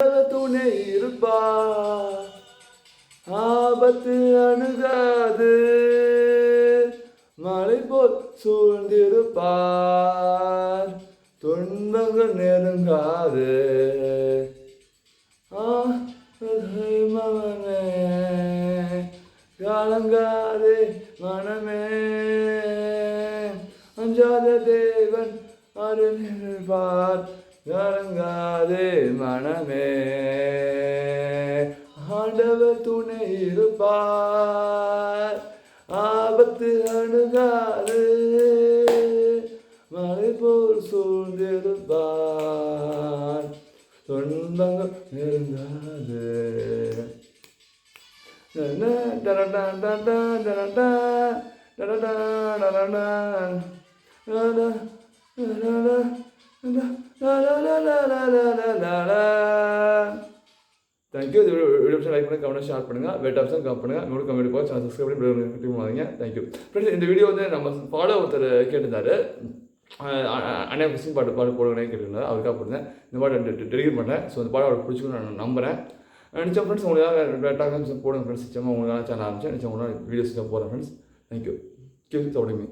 துணை இருப்பா, ஆபத்து அணுகாது, மலை போல் சூழ்ந்திருப்பார், துன்பங்கள் நெருங்காது. மனமே கலங்காதே, மனமே அஞ்சாத தேவன் அருள்பார், கலங்காதே மனமே, ஆண்டவர் துணை இருப்பார், ஆபத்து அணுகாது, மலை போல் சூழ்ந்திருப்பார், துன்பங்கள் நெருங்காது. தேங்க்யூ. இந்த வீடியோ லைக் பண்ணுங்கள், கமெண்ட் ஷேர் பண்ணுங்கள், வெயிட் ஆப்ஷன் கமெண்ட் பண்ணுங்கள், இன்னொரு கமெண்ட் போக சேனல் சப்ஸ்கிரைப் பண்ணி வாங்க. Thank you friends. இந்த வீடியோ வந்து நம்ம ஃபாலோ ஒருத்தர் கேட்டிருந்தாரு, அண்ணா கிறிஸ்டின் பாட்டு போடுங்கன்னே கேட்டிருந்தாரு, அவருக்காக போடுறேன். இந்த பாட்டு டெலிகேட் பண்ணுறேன். ஸோ இந்த பாடம் அவருக்கு பிடிச்சிக்கணும் நான் நம்புகிறேன். நிச்சயம் ஃப்ரெண்ட்ஸ், உங்களுக்காக டேட்டாக போடுங்க ஃப்ரெண்ட்ஸ். நிச்சயமாக உங்களுக்காக சேனல் ஆரம்பிச்சேன். நிச்சயம் உங்களால் வீடியோஸ் போகிறேன் friends. Thank you. Keep supporting me.